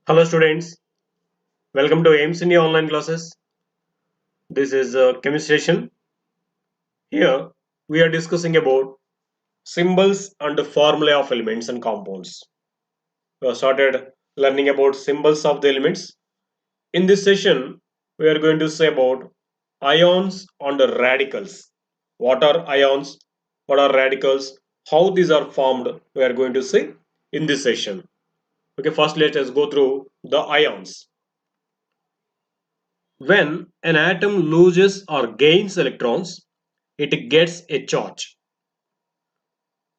Hello students, welcome to AIMS India online classes. This is a chemistry session. Here we are discussing about symbols and the formulae of elements and compounds. We have started learning about symbols of the elements. In this session, we are going to say about ions and the radicals. What are ions? What are radicals? How these are formed? We are going to see in this session. Okay, first let us go through the ions. When an atom loses or gains electrons, it gets a charge.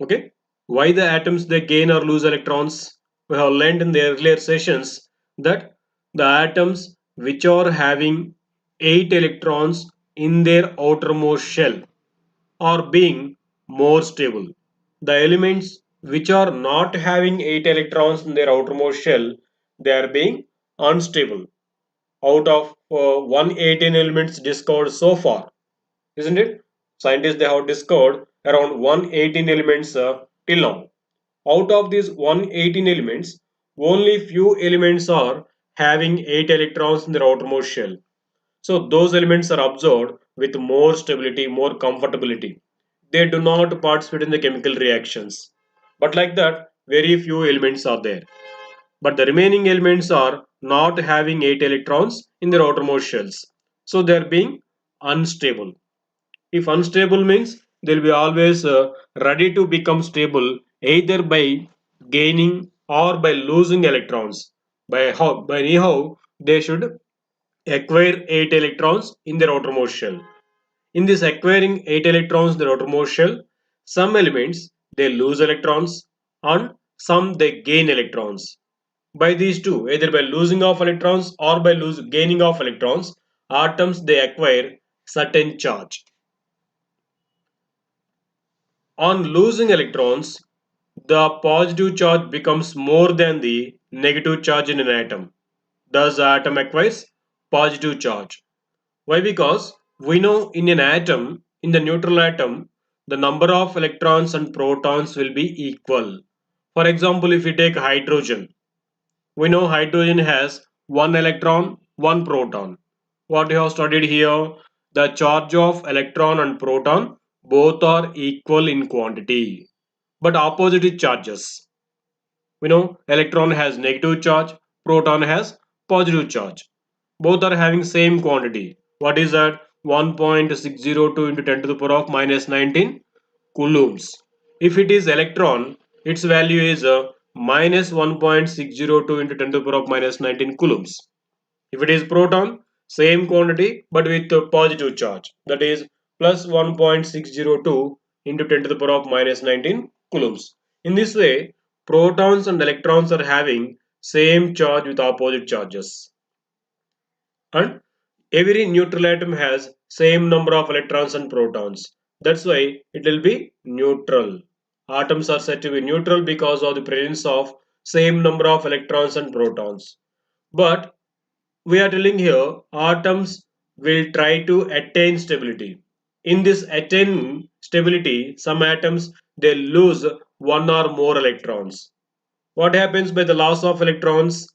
Okay, why the atoms they gain or lose electrons? We have learned in the earlier sessions that the atoms which are having 8 electrons in their outermost shell are being more stable. The elements which are not having 8 electrons in their outermost shell, they are being unstable. Out of 118 elements discovered so far, isn't it? Scientists they have discovered around 118 elements till now. Out of these 118 elements, only few elements are having 8 electrons in their outermost shell. So those elements are observed with more stability, more comfortability. They do not participate in the chemical reactions. But like that, very few elements are there. But the remaining elements are not having 8 electrons in their outermost shells. So they are being unstable. If unstable means they will be always ready to become stable either by gaining or by losing electrons. By anyhow they should acquire 8 electrons in their outermost shell. In this acquiring 8 electrons in their outermost shell, some elements they lose electrons and some they gain electrons. By these two, either by losing of electrons or by gaining of electrons, atoms they acquire certain charge. On losing electrons, the positive charge becomes more than the negative charge in an atom. Thus, the atom acquires positive charge. Why? Because we know in an atom, in the neutral atom, the number of electrons and protons will be equal. For example, if we take hydrogen, we know hydrogen has one electron, one proton. What we have studied here, the charge of electron and proton both are equal in quantity, but opposite charges. We know electron has negative charge, proton has positive charge. Both are having same quantity. What is that? 1.602 into 10 to the power of minus 19 coulombs. If it is electron, its value is minus 1.602 into 10 to the power of minus 19 coulombs. If it is proton, same quantity but with a positive charge. That is plus 1.602 into 10 to the power of minus 19 coulombs. In this way, protons and electrons are having same charge with opposite charges. And every neutral atom has same number of electrons and protons. That's why it will be neutral. Atoms are said to be neutral because of the presence of same number of electrons and protons. But we are telling here atoms will try to attain stability. In this attain stability, some atoms they lose one or more electrons. What happens by the loss of electrons?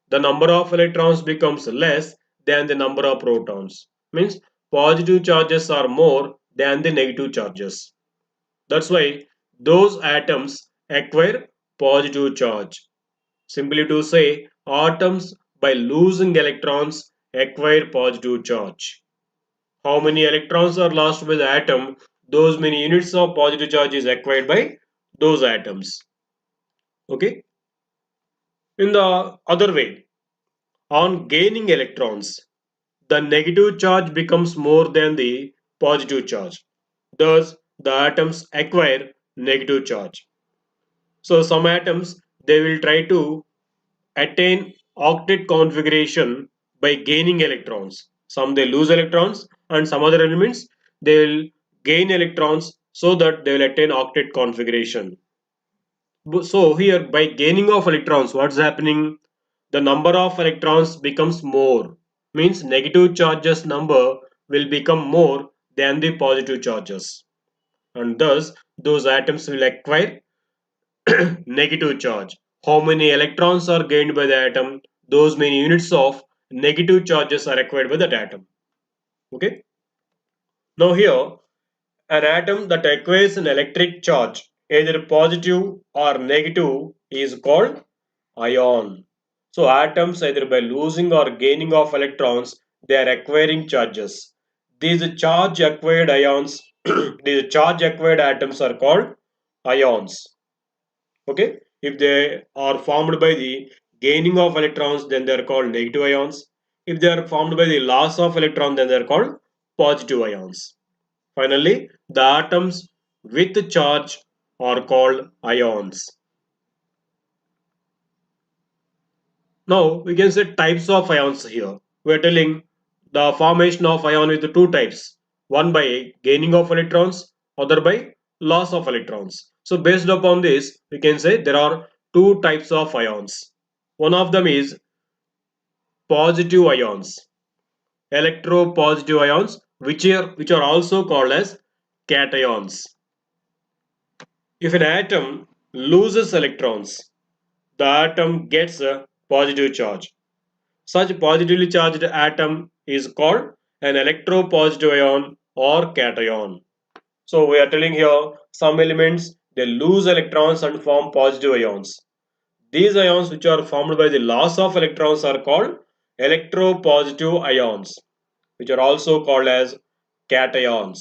The number of electrons becomes less than the number of protons. Means positive charges are more than the negative charges. That's why those atoms acquire positive charge. Simply to say, atoms by losing electrons acquire positive charge. How many electrons are lost by the atom? Those many units of positive charge is acquired by those atoms. Okay. In the other way, on gaining electrons, the negative charge becomes more than the positive charge. Thus, the atoms acquire negative charge. So, some atoms they will try to attain octet configuration by gaining electrons. Some they lose electrons, and some other elements they will gain electrons so that they will attain octet configuration. So here by gaining of electrons, what's happening? The number of electrons becomes more. Means negative charges number will become more than the positive charges. And thus those atoms will acquire negative charge. How many electrons are gained by the atom? those many units of negative charges are acquired by that atom. Okay. Now here, an atom that acquires an electric charge, either positive or negative, is called ion. So atoms, either by losing or gaining of electrons, they are acquiring charges. These charge acquired ions, these charge acquired atoms are called ions. Okay, if they are formed by the gaining of electrons, then they are called negative ions. If they are formed by the loss of electron, then they are called positive ions. Finally, the atoms with charge are called ions. Now we can say types of ions here. We are telling the formation of ion with two types. One by gaining of electrons, other by loss of electrons. So based upon this, we can say there are two types of ions. One of them is positive ions, electropositive ions, which are also called as cations. If an atom loses electrons, the atom gets a positive charge. Such positively charged atom is called an electropositive ion or cation. So we are telling here some elements they lose electrons and form positive ions. These ions which are formed by the loss of electrons are called electropositive ions, which are also called as cations.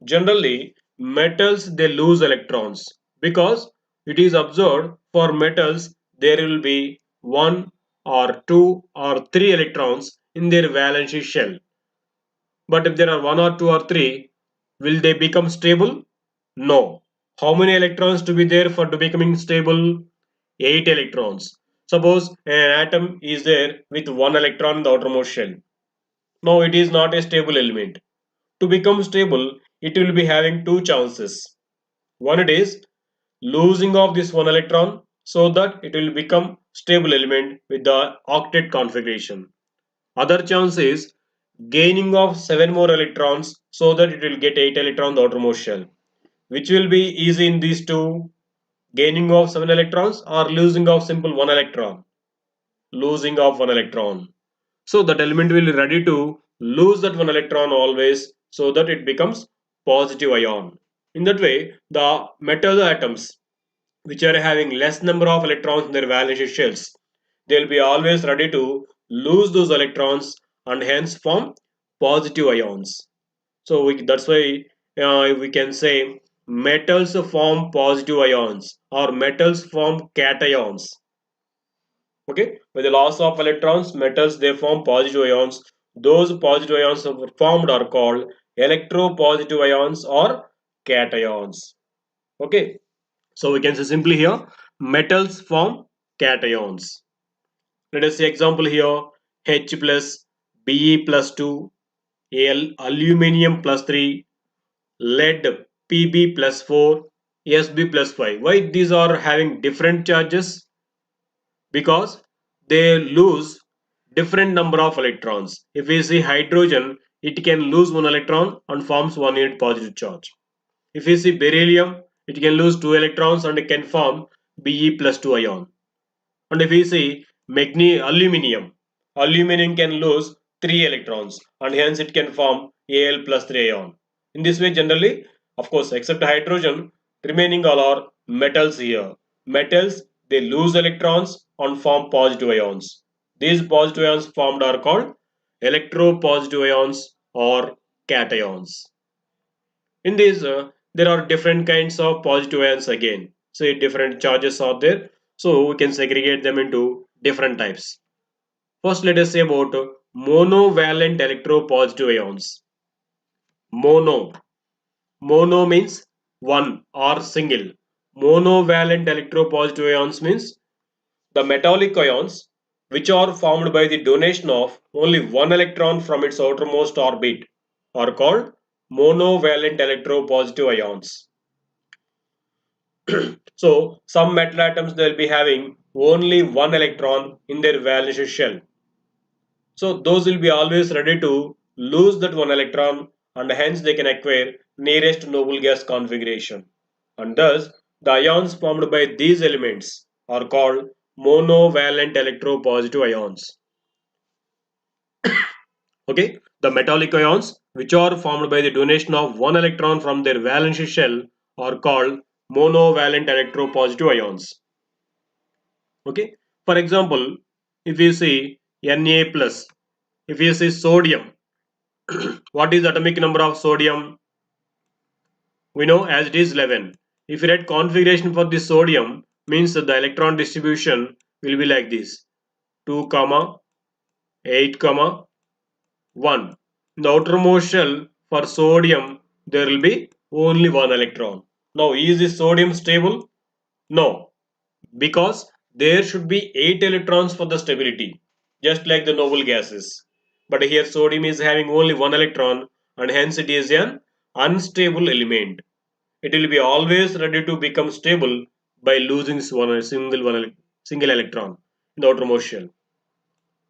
Generally, metals they lose electrons because it is observed for metals there will be one or two or three electrons in their valence shell. But if there are one or two or three, will they become stable? No. How many electrons to be there for to becoming stable? 8 electrons. Suppose an atom is there with one electron in the outermost shell. Now it is not a stable element. To become stable, it will be having two chances. One it is losing of this one electron so that it will become stable element with the octet configuration. Other chance is gaining of 7 more electrons so that it will get 8 electron the outermost shell. Which will be easy in these two? Gaining of 7 electrons or losing of simple 1 electron? Losing of 1 electron. So that element will be ready to lose that 1 electron always so that it becomes positive ion. In that way, the metal atoms which are having less number of electrons in their valence shells, they will be always ready to lose those electrons and hence form positive ions. So that's why we can say metals form positive ions or metals form cations. Okay, with the loss of electrons, metals they form positive ions. Those positive ions formed are called electropositive ions or cations. Okay, so we can say simply here metals form cations. Let us see example here: H plus, Be plus 2, aluminium plus 3, lead Pb plus 4, Sb plus 5. Why these are having different charges? Because they lose different number of electrons. If we see hydrogen, it can lose one electron and forms 1 unit positive charge. If we see beryllium, it can lose 2 electrons and it can form Be plus 2 ion. And if we see aluminium can lose 3 electrons and hence it can form Al plus 3 ion. In this way, generally, of course, except hydrogen, remaining all are metals here. Metals, they lose electrons and form positive ions. These positive ions formed are called electropositive ions or cations. In these, there are different kinds of positive ions again. So different charges are there. So we can segregate them into different types. First, let us say about monovalent electropositive ions. Mono. Mono means one or single. Monovalent electropositive ions means the metallic ions which are formed by the donation of only one electron from its outermost orbit are called monovalent electropositive ions. So some metal atoms they will be having only one electron in their valence shell. So those will be always ready to lose that one electron and hence they can acquire nearest noble gas configuration. And thus the ions formed by these elements are called monovalent electropositive ions. Okay, the metallic ions which are formed by the donation of one electron from their valence shell are called monovalent electropositive ions. Okay, for example, if you see Na plus, if you see sodium, what is the atomic number of sodium? We know as it is 11. If you write configuration for this sodium, means that the electron distribution will be like this: 2 comma 8 comma 1. In the outermost shell for sodium there will be only one electron. Now is this sodium stable? No, because there should be 8 electrons for the stability, just like the noble gases. But here sodium is having only one electron, and hence it is an unstable element. It will be always ready to become stable by losing single electron in the outermost shell.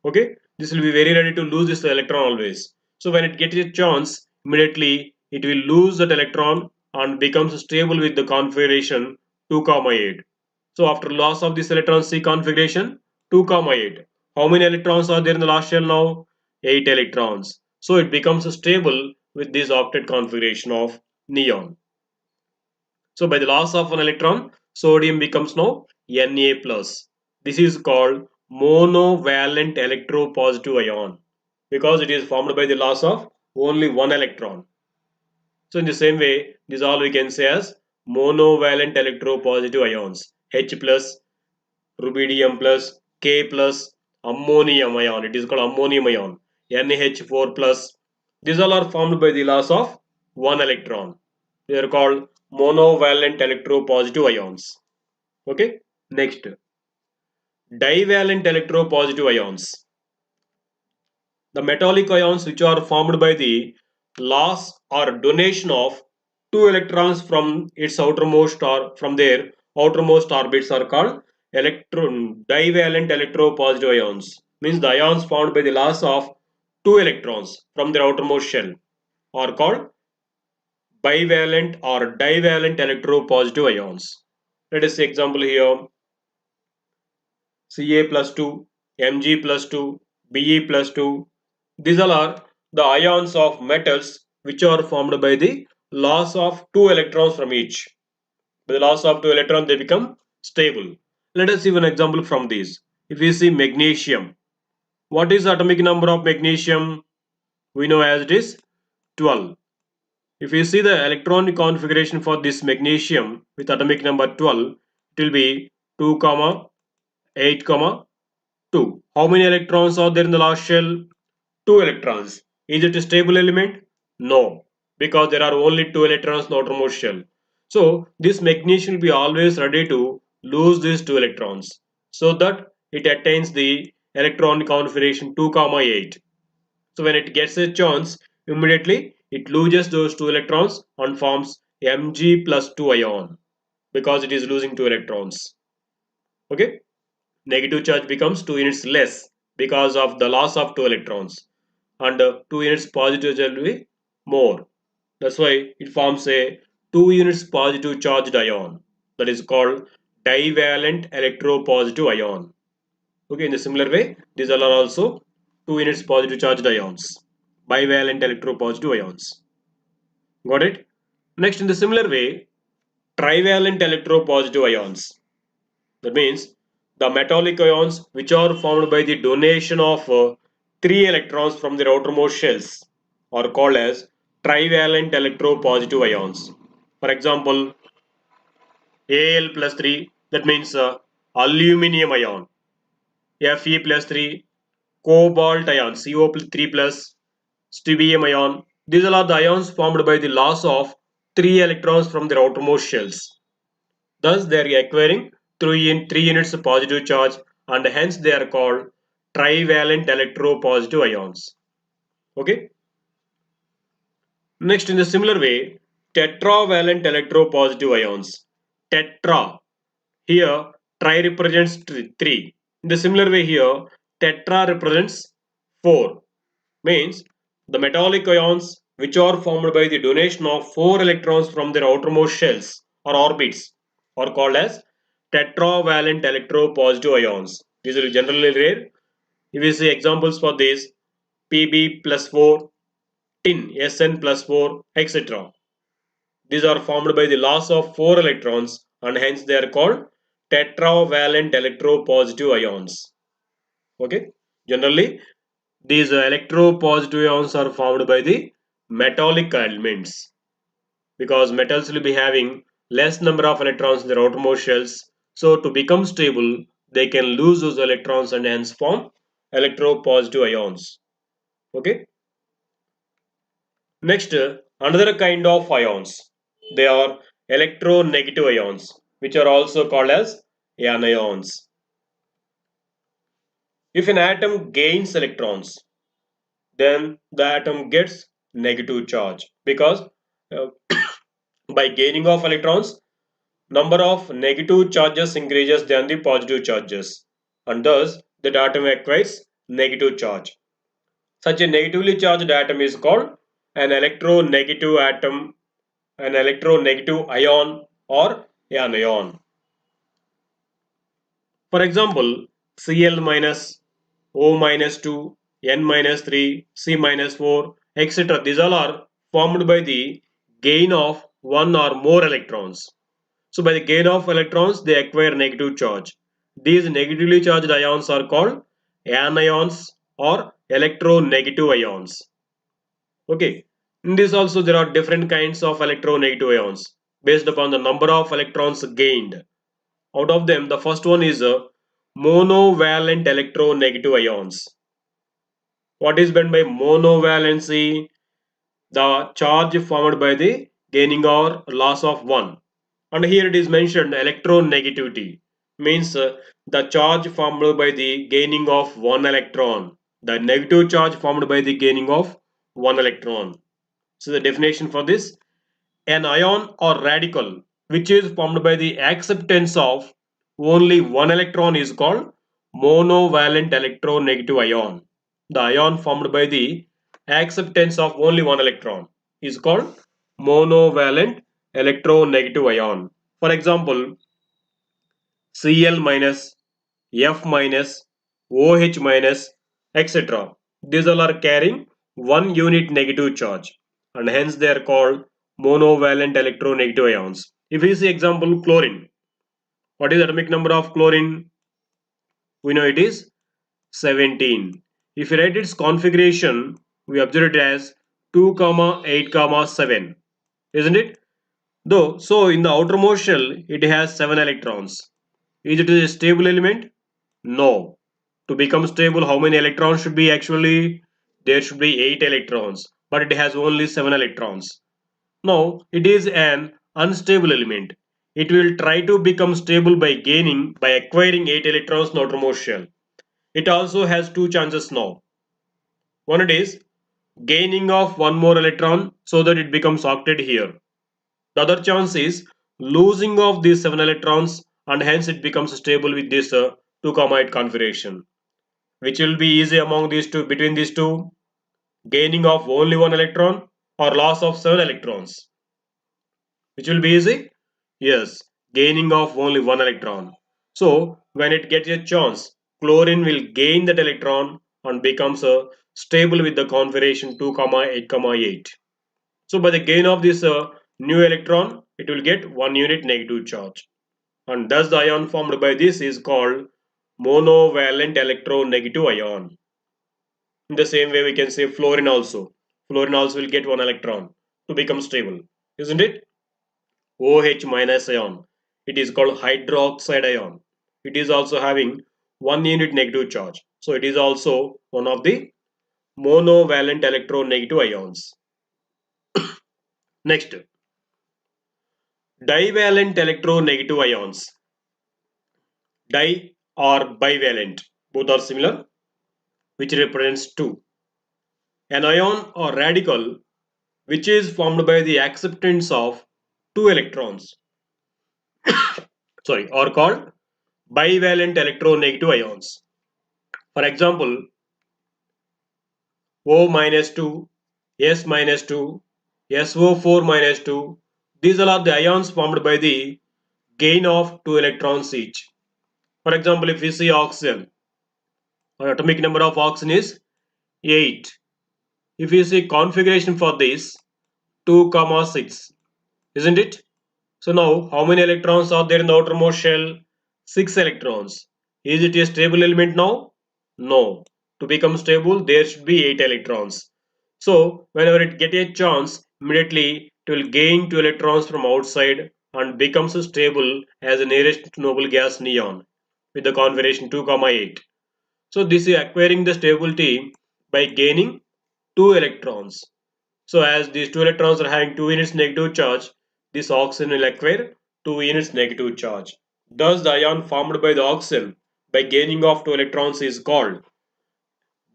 Okay, this will be very ready to lose this electron always. So when it gets a chance, immediately it will lose that electron and becomes stable with the configuration 2 comma 8. So after loss of this electron C configuration 2 comma 8, how many electrons are there in the last shell now? 8 electrons. So it becomes stable with this octet configuration of neon. So by the loss of an electron, sodium becomes now Na plus. This is called monovalent electropositive ion because it is formed by the loss of only one electron. So in the same way, this all we can say as monovalent electropositive ions: H plus, rubidium plus, K plus, ammonium ion. It is called ammonium ion. NH4 plus. These all are formed by the loss of one electron. They are called monovalent electropositive ions. Okay. Next, divalent electropositive ions. The metallic ions which are formed by the loss or donation of two electrons from its outermost or from their outermost orbits are called divalent electropositive ions. Means the ions formed by the loss of two electrons from their outermost shell are called bivalent or divalent electropositive ions. Let us see example here: Ca plus 2, Mg plus 2, Be plus 2. These all are the ions of metals which are formed by the loss of two electrons from each. By the loss of two electrons, they become stable. Let us see one example from these. If we see magnesium, what is the atomic number of magnesium? We know as it is 12. If you see the electronic configuration for this magnesium with atomic number 12, it will be 2 comma 8 comma 2. How many electrons are there in the last shell? 2 electrons. Is it a stable element? No, because there are only 2 electrons in the outermost shell. So this magnesium will be always ready to lose these 2 electrons so that it attains the electron configuration 2 comma 8. So when it gets a chance, immediately it loses those 2 electrons and forms Mg plus 2 ion because it is losing 2 electrons. Okay, negative charge becomes 2 units less because of the loss of 2 electrons, and 2 units positive charge will be more. That's why it forms a 2 units positive charged ion, that is called divalent electropositive ion. Okay, in the similar way, these are also 2 units positive charged ions, bivalent electropositive ions. Got it? Next, in the similar way, trivalent electropositive ions. That means the metallic ions which are formed by the donation of 3 electrons from their outermost shells are called as trivalent electropositive ions. For example, Al plus 3, that means aluminium ion. Fe plus 3, cobalt ion, CO3 plus, strontium ion. These are the ions formed by the loss of 3 electrons from their outermost shells. Thus, they are acquiring 3 units of positive charge, and hence they are called trivalent electropositive ions. Okay. Next, in the similar way, tetravalent electropositive ions. Tetra. Here, tri represents 3. In the similar way here, tetra represents 4. Means the metallic ions which are formed by the donation of 4 electrons from their outermost shells or orbits are called as tetravalent electropositive ions. These are generally rare. If we see examples for this, Pb plus 4, tin, Sn plus 4, etc. These are formed by the loss of 4 electrons and hence they are called tetravalent electropositive ions. Okay. Generally, these electropositive ions are formed by the metallic elements because metals will be having less number of electrons in their outermost shells. So to become stable, they can lose those electrons and hence form electropositive ions. Okay. Next, another kind of ions. They are electronegative ions, which are also called as anions. If an atom gains electrons, then the atom gets negative charge because uh, by gaining of electrons, number of negative charges increases than the positive charges, and thus that atom acquires negative charge. Such a negatively charged atom is called an electronegative atom, an electronegative ion or anion. For example, Cl minus, O minus 2, N minus 3, C minus 4, etc. These all are formed by the gain of one or more electrons. So by the gain of electrons, they acquire negative charge. These negatively charged ions are called anions or electronegative ions. Okay. In this also there are different kinds of electronegative ions based upon the number of electrons gained. Out of them, the first one is monovalent electronegative ions. What is meant by monovalency? The charge formed by the gaining or loss of one. And here it is mentioned electronegativity means the charge formed by the gaining of one electron. The negative charge formed by the gaining of one electron. So the definition for this, an ion or radical which is formed by the acceptance of only one electron is called monovalent electronegative ion. The ion formed by the acceptance of only one electron is called monovalent electronegative ion. For example, Cl minus, F minus, OH minus, etc. These all are carrying one unit negative charge and hence they are called monovalent electronegative ions. If we see example chlorine, what is the atomic number of chlorine? We know it is 17. If you write its configuration, we observe it as 2, 8, 7. Isn't it? Though, so in the outermost shell, it has 7 electrons. Is it a stable element? No. To become stable, how many electrons should be actually? There should be 8 electrons, but it has only 7 electrons. Now, it is an unstable element. It will try to become stable by acquiring 8 electrons in the outermost shell. It also has two chances now. One it is gaining of one more electron so that it becomes octet here. The other chance is losing of these 7 electrons and hence it becomes stable with this 2, 8 configuration. Which will be easy among these two, between these two? Gaining of only one electron or loss of 7 electrons? Which will be easy? Yes, gaining of only one electron. So when it gets a chance, chlorine will gain that electron and becomes stable with the configuration 2, 8, 8. So by the gain of this new electron, it will get one unit negative charge. And thus the ion formed by this is called monovalent electronegative ion. In the same way we can say fluorine also. Fluorine also will get one electron to become stable. Isn't it? OH minus ion. It is called hydroxide ion. It is also having one unit negative charge. So it is also one of the monovalent electronegative ions. Next, divalent electronegative ions. Di or bivalent, both are similar, which represents two. An ion or radical which is formed by the acceptance of two electrons, are called bivalent electronegative ions. For example, O minus 2, S minus 2, SO4 minus 2. These all are the ions formed by the gain of 2 electrons each. For example, if we see oxygen, our atomic number of oxygen is 8. If we see configuration for this, 2, 6, isn't it? So now, how many electrons are there in the outermost shell? 6 electrons. Is it a stable element now? No. To become stable, there should be 8 electrons. So, whenever it gets a chance, immediately it will gain 2 electrons from outside and becomes stable as the nearest noble gas neon with the configuration 2, 8. So, this is acquiring the stability by gaining 2 electrons. So as these 2 electrons are having 2 units negative charge, this oxygen will acquire 2 units negative charge. Thus the ion formed by the oxygen by gaining of 2 electrons is called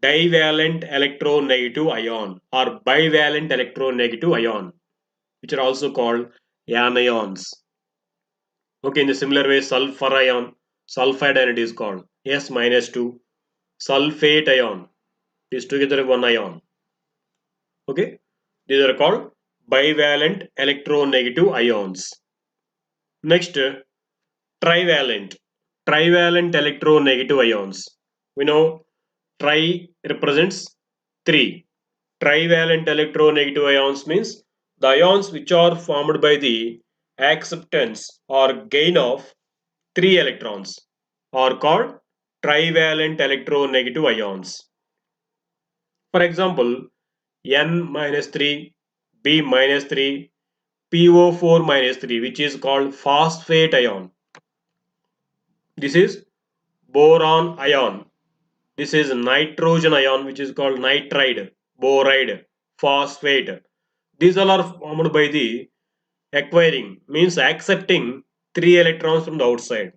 divalent electronegative ion or bivalent electronegative ion, which are also called anions. Okay, in the similar way sulfur ion, sulfide ion it is called S minus 2, sulfate ion, is together one ion. Okay, these are called bivalent electronegative ions. Next, trivalent. Trivalent electronegative ions. We know tri represents 3. Trivalent electronegative ions means the ions which are formed by the acceptance or gain of 3 electrons are called trivalent electronegative ions. For example, N minus 3, B minus 3, PO4 minus 3, which is called phosphate ion. This is boron ion. This is nitrogen ion, which is called nitride, boride, phosphate. These all are formed by the acquiring, means accepting 3 electrons from the outside.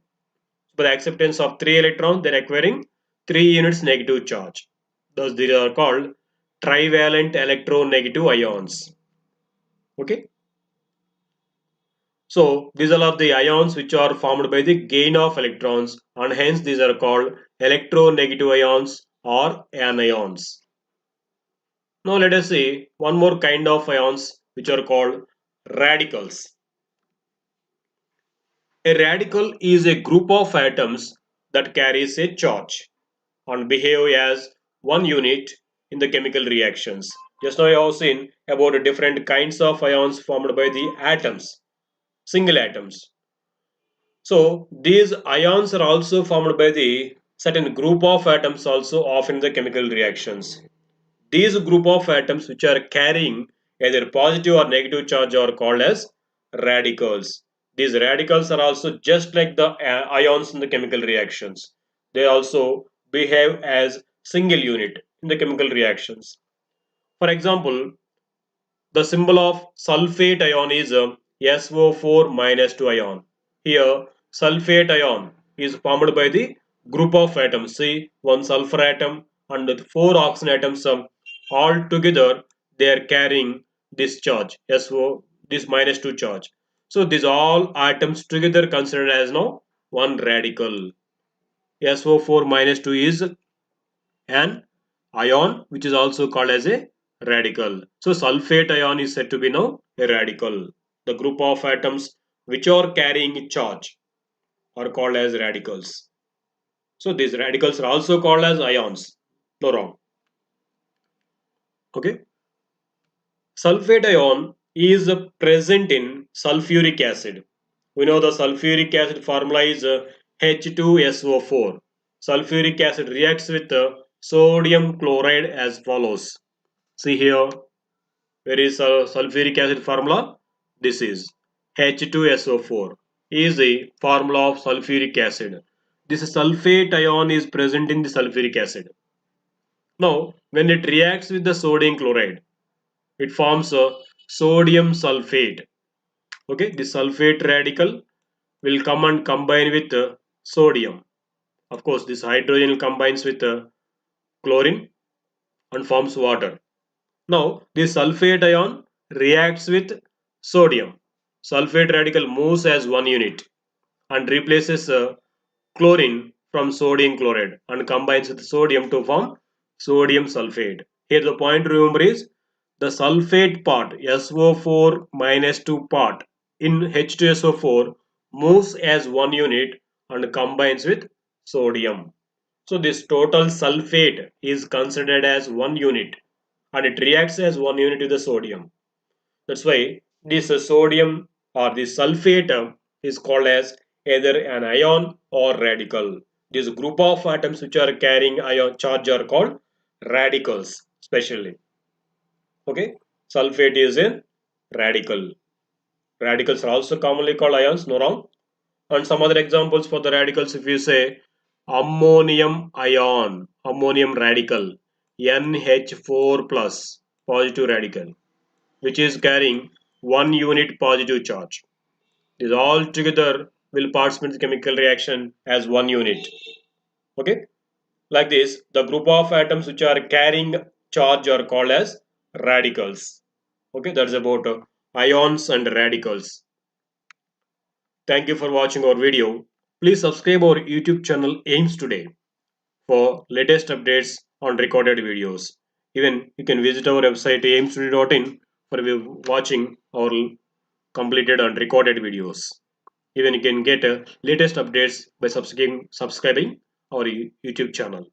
By the acceptance of 3 electrons, they are acquiring 3 units negative charge. Thus, these are called trivalent electronegative ions. Okay. So these are all the ions which are formed by the gain of electrons and hence these are called electronegative ions or anions. Now let us see one more kind of ions which are called radicals. A radical is a group of atoms that carries a charge and behave as one unit in the chemical reactions. Just now I have seen about different kinds of ions formed by the atoms, single atoms. So these ions are also formed by the certain group of atoms also often in the chemical reactions. These group of atoms which are carrying either positive or negative charge are called as radicals. These radicals are also just like the ions in the chemical reactions. They also behave as single unit in the chemical reactions. For example, the symbol of sulfate ion is SO4 minus 2 ion. Here, sulfate ion is formed by the group of atoms. See, one sulfur atom and 4 oxygen atoms all together they are carrying this charge, SO, this minus 2 charge. So, these all atoms together considered as now one radical. SO4 minus 2 is an ion which is also called as a radical. So sulfate ion is said to be now a radical. The group of atoms which are carrying charge are called as radicals. So these radicals are also called as ions. No wrong. Okay. Sulfate ion is present in sulfuric acid. We know the sulfuric acid formula is H2SO4. Sulfuric acid reacts with sodium chloride as follows. See here, where is sulfuric acid formula? This is H2SO4 is the formula of sulfuric acid. This sulfate ion is present in the sulfuric acid. Now, when it reacts with the sodium chloride, it forms a sodium sulfate. Okay, the sulfate radical will come and combine with sodium. Of course, this hydrogen combines with chlorine and forms water. Now, this sulfate ion reacts with sodium. Sulfate radical moves as one unit and replaces chlorine from sodium chloride and combines with sodium to form sodium sulfate. Here the point to remember is the sulfate part SO4 minus 2 part in H2SO4 moves as one unit and combines with sodium. So this total sulfate is considered as one unit and it reacts as one unit with the sodium. That's why this sodium or this sulfate is called as either an ion or radical. This group of atoms which are carrying ion charge are called radicals specially. Okay, sulfate is a radical. Radicals are also commonly called ions, no wrong. And some other examples for the radicals, if you say ammonium ion, ammonium radical, NH4 plus positive radical, which is carrying one unit positive charge. These all together will participate in the chemical reaction as one unit. Okay, like this, the group of atoms which are carrying charge are called as radicals. Okay, that's about ions and radicals. Thank you for watching our video. Please subscribe our YouTube channel Aims Today for latest updates on recorded videos. Even you can visit our website aimstoday.in for watching our completed and recorded videos. Even you can get latest updates by subscribing our YouTube channel.